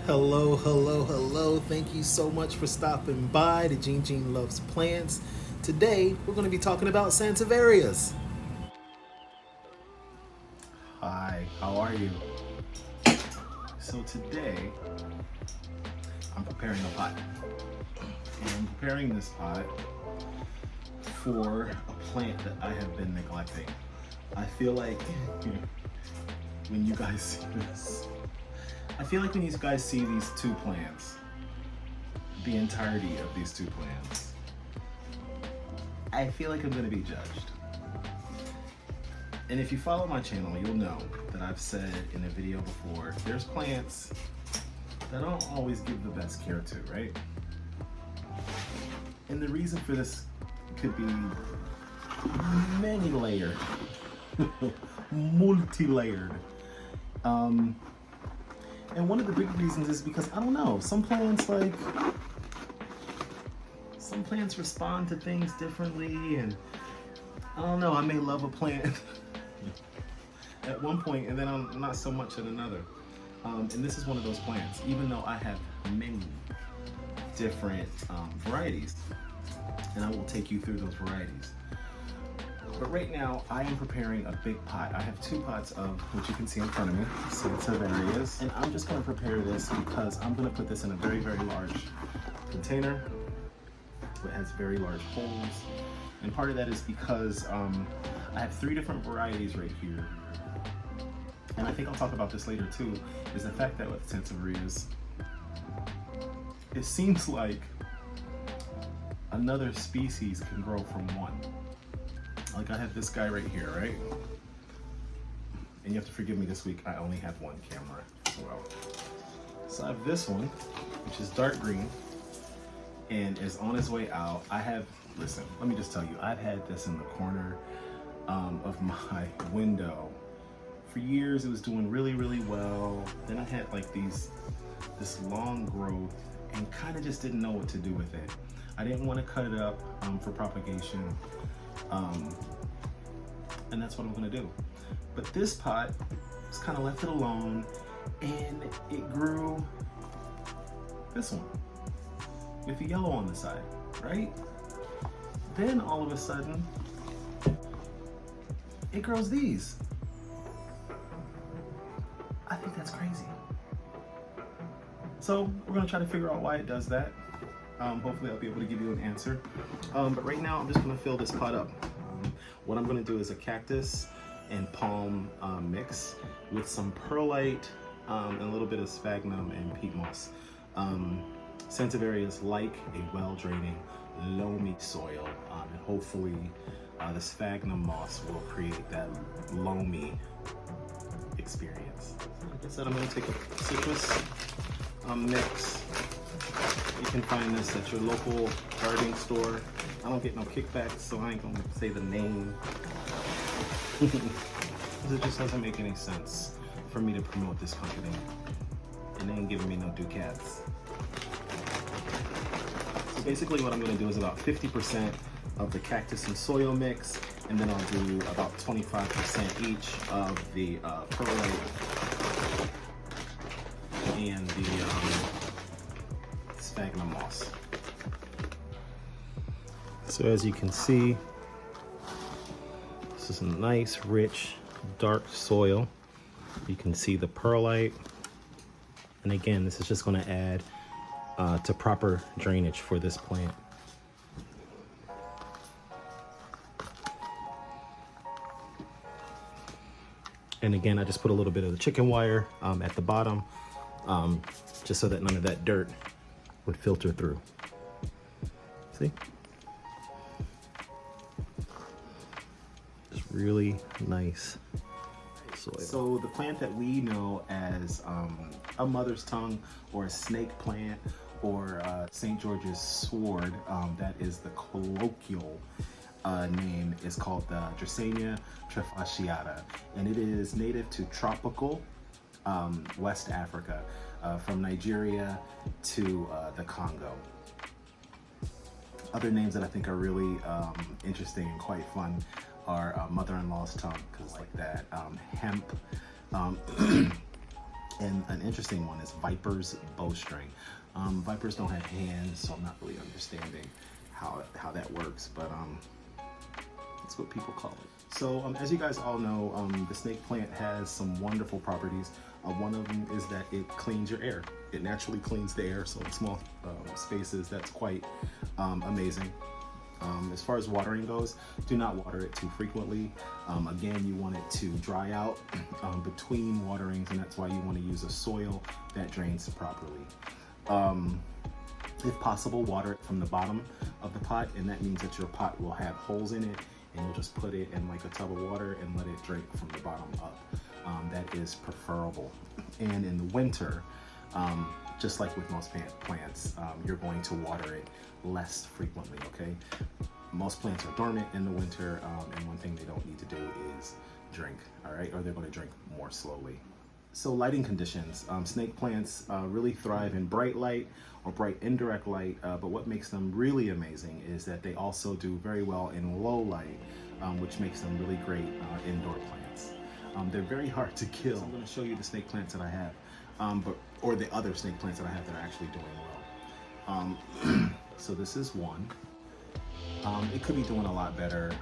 Hello, hello, hello. Thank you so much for stopping by to Gene Loves Plants. Today, we're going to be talking about Sansevierias. Hi, how are you? So today, I'm preparing a pot. And I'm preparing this pot for a plant that I have been neglecting. I feel like when you guys see this, when you guys see these two plants, the entirety of these two plants, I feel like I'm going to be judged. And if you follow my channel, you'll know that I've said in a video before, there's plants that I don't always give the best care to, right? And the reason for this could be many layered, multi-layered. And one of the big reasons is because, I don't know, some plants respond to things differently, and I don't know, I may love a plant at one point and then I'm not so much at another. And this is one of those plants, even though I have many different varieties, and I will take you through those varieties. But right now, I am preparing a big pot. I have two pots of, which you can see in front of me, Sansevierias. And I'm just gonna prepare this because I'm gonna put this in a very, very large container. It has very large holes. And part of that is because I have three different varieties right here. And I think I'll talk about this later too, is the fact that with Sansevierias, it seems like another species can grow from one. Like I have this guy right here, right? And you have to forgive me this week, I only have one camera as well. So I have this one, which is dark green and is on its way out. Listen, let me just tell you, I've had this in the corner of my window for years. It was doing really, really well. Then I had like this long growth and kind of just didn't know what to do with it. I didn't want to cut it up for propagation. And that's what I'm gonna do. But this pot, just kind of left it alone, and it grew this one with the yellow on the side, right? Then all of a sudden, it grows these. I think that's crazy. So we're gonna try to figure out why it does that. Hopefully I'll be able to give you an answer. But right now I'm just gonna fill this pot up. What I'm gonna do is a cactus and palm mix with some perlite and a little bit of sphagnum and peat moss. Sansevierias like a well-draining, loamy soil, and hopefully the sphagnum moss will create that loamy experience. Like I said, I'm gonna take a citrus mix. You can find this at your local gardening store. I don't get no kickbacks, so I ain't gonna say the name. Because it just doesn't make any sense for me to promote this company. And they ain't giving me no ducats. So basically what I'm gonna do is about 50% of the cactus and soil mix, and then I'll do about 25% each of the perlite and the sphagnum moss. So as you can see, this is a nice, rich, dark soil. You can see the perlite. And again, this is just gonna add to proper drainage for this plant. And again, I just put a little bit of the chicken wire at the bottom, just so that none of that dirt would filter through. See? Just really nice soil. So the plant that we know as a mother's tongue or a snake plant or St. George's sword, that is the colloquial name, is called the Dracæna trifasciata, and it is native to tropical West Africa, from Nigeria to the Congo. Other names that I think are really interesting and quite fun are mother-in-law's tongue, because like that, hemp, And an interesting one is Viper's bowstring. Vipers don't have hands, so I'm not really understanding how that works, but that's what people call it. So as you guys all know, the snake plant has some wonderful properties. One of them is that it cleans your air. It naturally cleans the air, so in small spaces, that's quite amazing. As far as watering goes, do not water it too frequently. Again, you want it to dry out between waterings, and that's why you want to use a soil that drains properly. If possible, water it from the bottom of the pot, and that means that your pot will have holes in it, and you'll just put it in like a tub of water and let it drink from the bottom up. That is preferable. And in the winter, just like with most plants, you're going to water it less frequently, okay? Most plants are dormant in the winter, and one thing they don't need to do is drink, all right? Or they're going to drink more slowly. So lighting conditions, snake plants really thrive in bright light or bright indirect light, but what makes them really amazing is that they also do very well in low light, which makes them really great indoor plants. They're very hard to kill. So I'm going to show you the snake plants that I have, or the other snake plants that I have that are actually doing well. So this is one. It could be doing a lot better.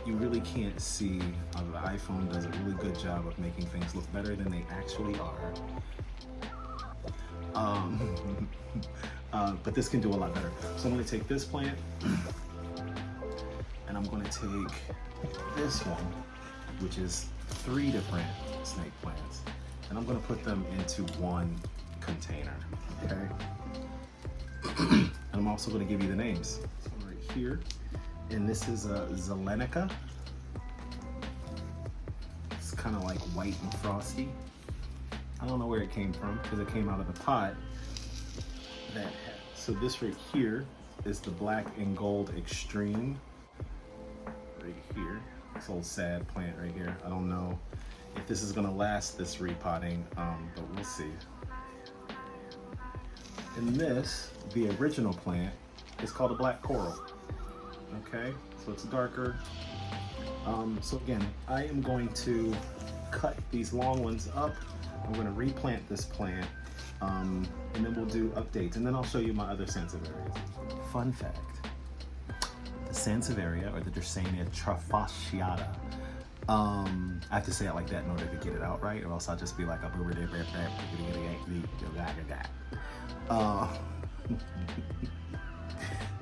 You really can't see. The iPhone does a really good job of making things look better than they actually are. But this can do a lot better. So I'm going to take this plant, and I'm going to take this one, which is 3 different snake plants, and I'm going to put them into one container, okay? And I'm also going to give you the names. So right here, and this is a CYLINDRICAL. It's kind of like white and frosty. I don't know where it came from because it came out of the pot. So this right here is the black and gold extreme. Right here, this old sad plant right here. I don't know if this is gonna last this repotting, but we'll see. And this, the original plant, is called a black coral. Okay, so it's darker. So again, I am going to cut these long ones up. I'm going to replant this plant, and then we'll do updates, and then I'll show you my other Sansevieria. Fun fact, the Sansevieria, or the Dracaena trifasciata, I have to say it like that in order to get it out right, or else I'll just be like,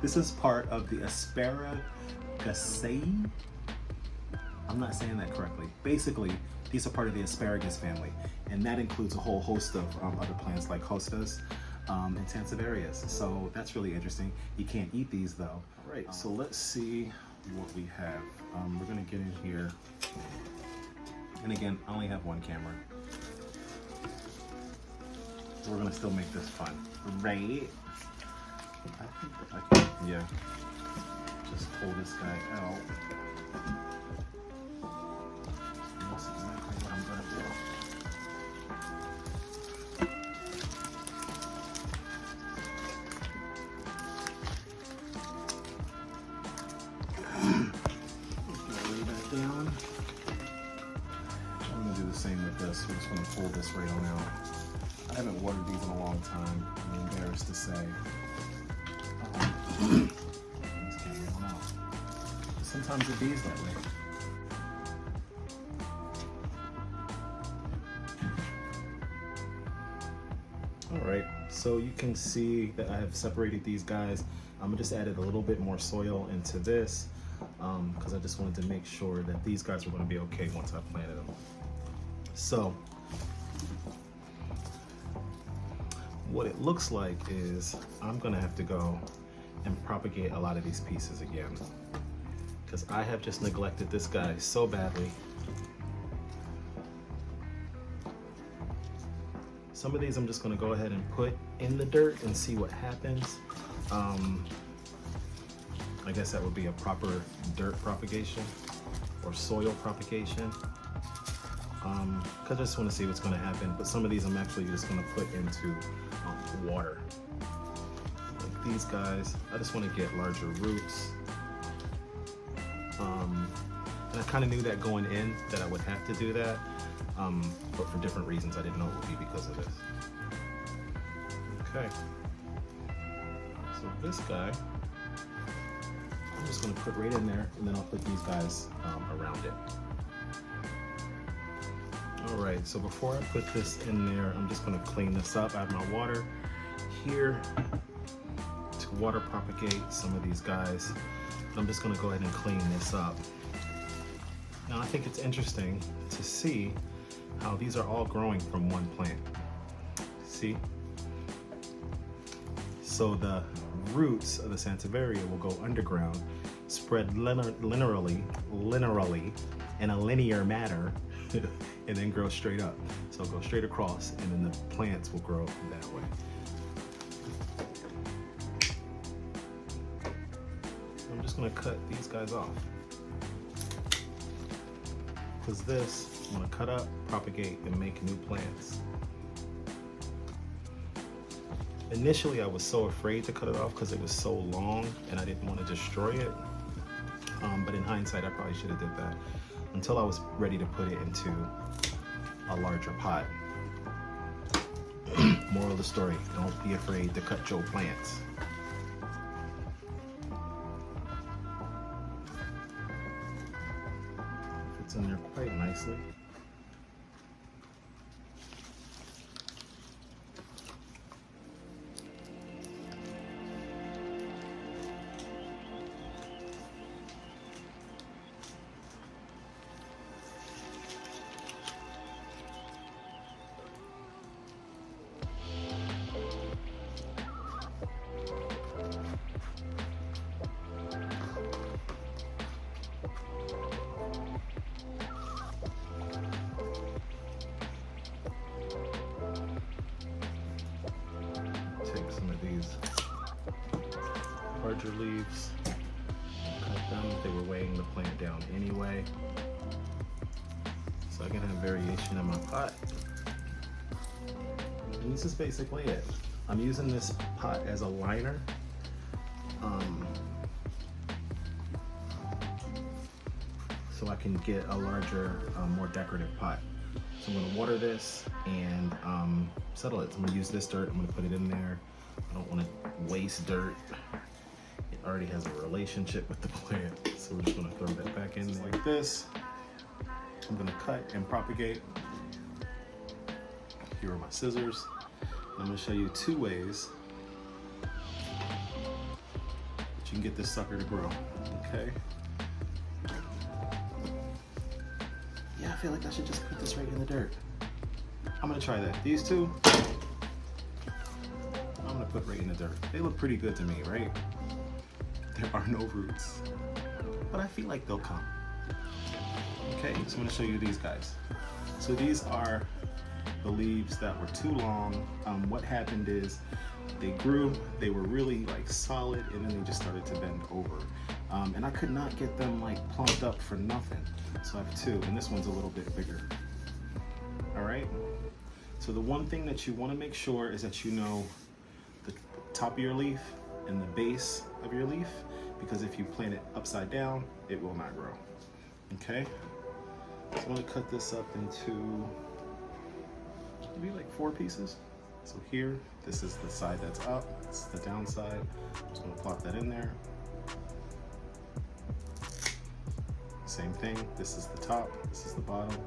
this is part of the Asparagaceae. I'm not saying that correctly. Basically, these are part of the asparagus family, and that includes a whole host of other plants like hostas and Sansevierias. So that's really interesting. You can't eat these though. All right, so let's see what we have. We're gonna get in here, and again, I only have one camera, so we're gonna still make this fun, right? I think I can, yeah. Just pull this guy out. That's exactly what I'm gonna do. Lay that down. I'm gonna do the same with this. We're just gonna pull this right on out. I haven't watered these in a long time, I'm embarrassed to say. These can't get one out. Sometimes it bees that way. Alright, so you can see that I have separated these guys. I just added a little bit more soil into this because I just wanted to make sure that these guys were going to be okay once I planted them. So what it looks like is I'm going to have to go and propagate a lot of these pieces again, because I have just neglected this guy so badly. Some of these I'm just going to go ahead and put in the dirt and see what happens. I guess that would be a proper dirt propagation or soil propagation, because I just want to see what's going to happen. But some of these I'm actually just going to put into water. Like these guys, I just want to get larger roots. And I kind of knew that going in that I would have to do that. but for different reasons. I didn't know it would be because of this. Okay, so this guy, I'm just going to put right in there, and then I'll put these guys around it. Alright, so before I put this in there, I'm just going to clean this up. I have my water here to water propagate some of these guys. I'm just going to go ahead and clean this up. Now I think it's interesting to see how these are all growing from one plant. See? So the roots of the Sansevieria will go underground, spread linearly in a linear manner, and then grow straight up. So go straight across, and then the plants will grow that way. I'm just gonna cut these guys off, because this, I'm gonna cut up, propagate, and make new plants. Initially, I was so afraid to cut it off because it was so long and I didn't want to destroy it. But in hindsight, I probably should have did that until I was ready to put it into a larger pot. Moral of the story, don't be afraid to cut your plants. Fits in there quite nicely. Take some of these larger leaves, cut them. They were weighing the plant down anyway, so I can have variation in my pot. And this is basically it. I'm using this pot as a liner. So I can get a larger, more decorative pot. So I'm gonna water this and settle it. So I'm gonna use this dirt, I'm gonna put it in there. I don't wanna waste dirt. It already has a relationship with the plant. So we're just gonna throw that back in there. Like this. I'm gonna cut and propagate. Here are my scissors. I'm gonna show you 2 ways that you can get this sucker to grow, okay? Yeah, I feel like I should just put this right in the dirt. I'm gonna try that. These 2, I'm gonna put right in the dirt. They look pretty good to me, right? There are no roots, but I feel like they'll come. Okay, so I'm gonna show you these guys. So these are the leaves that were too long. What happened is they grew, they were really like solid, and then they just started to bend over. And I could not get them like plumped up for nothing. So I have 2, and this one's a little bit bigger. All right, so the one thing that you wanna make sure is that you know the top of your leaf and the base of your leaf, because if you plant it upside down, it will not grow, okay? So I'm gonna cut this up into maybe like 4 pieces. So here, this is the side that's up, this is the down side. I'm just gonna plop that in there. Same thing, this is the top, this is the bottom.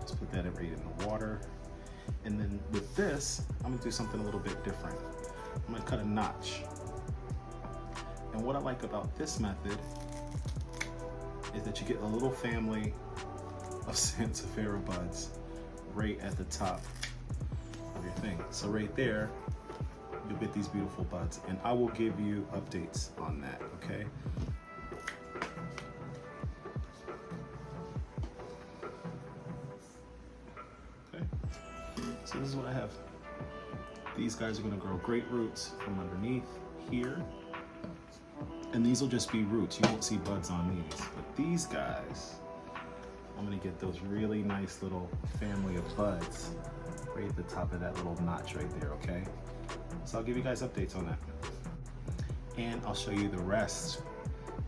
Just put that right in the water. And then with this, I'm gonna do something a little bit different. I'm gonna cut a notch. And what I like about this method is that you get a little family of Sansevieria buds right at the top of your thing. So right there, you'll get these beautiful buds, and I will give you updates on that, okay? Okay, so this is what I have. These guys are gonna grow great roots from underneath here, and these will just be roots. You won't see buds on these, but these guys, I'm gonna get those really nice little family of buds right at the top of that little notch right there, okay? So I'll give you guys updates on that. And I'll show you the rest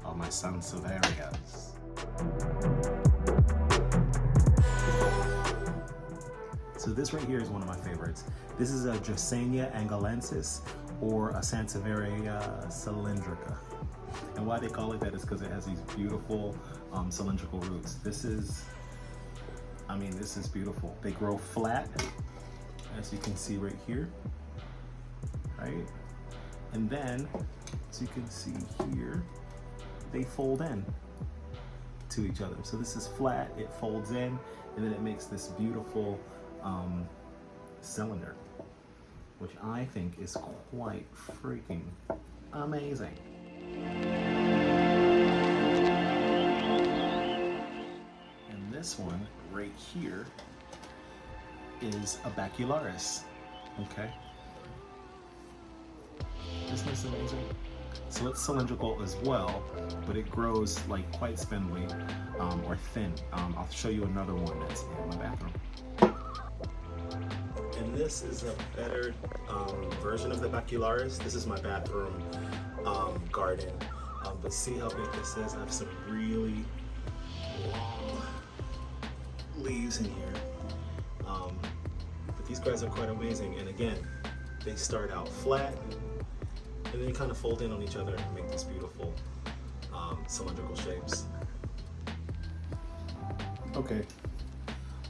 of my Sansevierias. So this right here is one of my favorites. This is a Drosenia angolensis or a Sansevieria cylindrica. And why they call it that is because it has these beautiful cylindrical roots. This is beautiful. They grow flat, as you can see right here, right? And then, as you can see here, they fold in to each other. So this is flat, it folds in, and then it makes this beautiful cylinder, which I think is quite freaking amazing. And this one right here is a bacularis, okay? Isn't this amazing? So it's cylindrical as well, but it grows like quite spindly or thin. I'll show you another one that's in my bathroom. And this is a better version of the bacularis. This is my bathroom garden. But see how big this is? I have some really long leaves in here. But these guys are quite amazing. And again, they start out flat, and then you kind of fold in on each other and make these beautiful cylindrical shapes. Okay,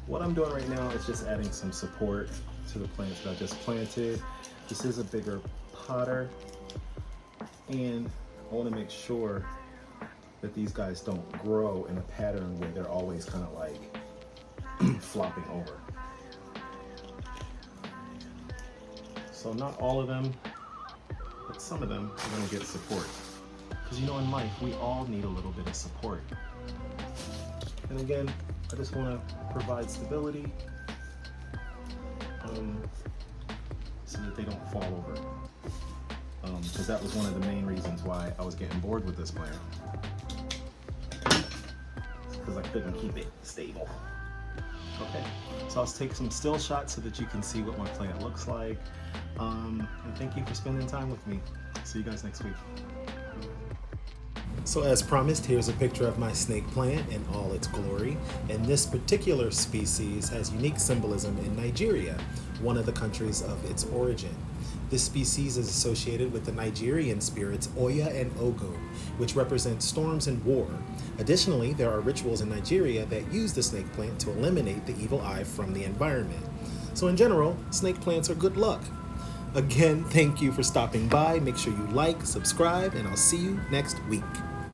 what I'm doing right now is just adding some support to the plants that I just planted. This is a bigger potter, and I want to make sure that these guys don't grow in a pattern where they're always kind of like flopping over. So not all of them, but some of them are going to get support. Because you know, in life, we all need a little bit of support. And again, I just want to provide stability so that they don't fall over. Because that was one of the main reasons why I was getting bored with this plant. Because I couldn't keep it stable. Okay, so I'll take some still shots so that you can see what my plant looks like. And thank you for spending time with me. See you guys next week. So as promised, here's a picture of my snake plant in all its glory. And this particular species has unique symbolism in Nigeria, one of the countries of its origin. This species is associated with the Nigerian spirits Oya and Ogun, which represent storms and war. Additionally, there are rituals in Nigeria that use the snake plant to eliminate the evil eye from the environment. So in general, snake plants are good luck. Again, thank you for stopping by. Make sure you like, subscribe, and I'll see you next week.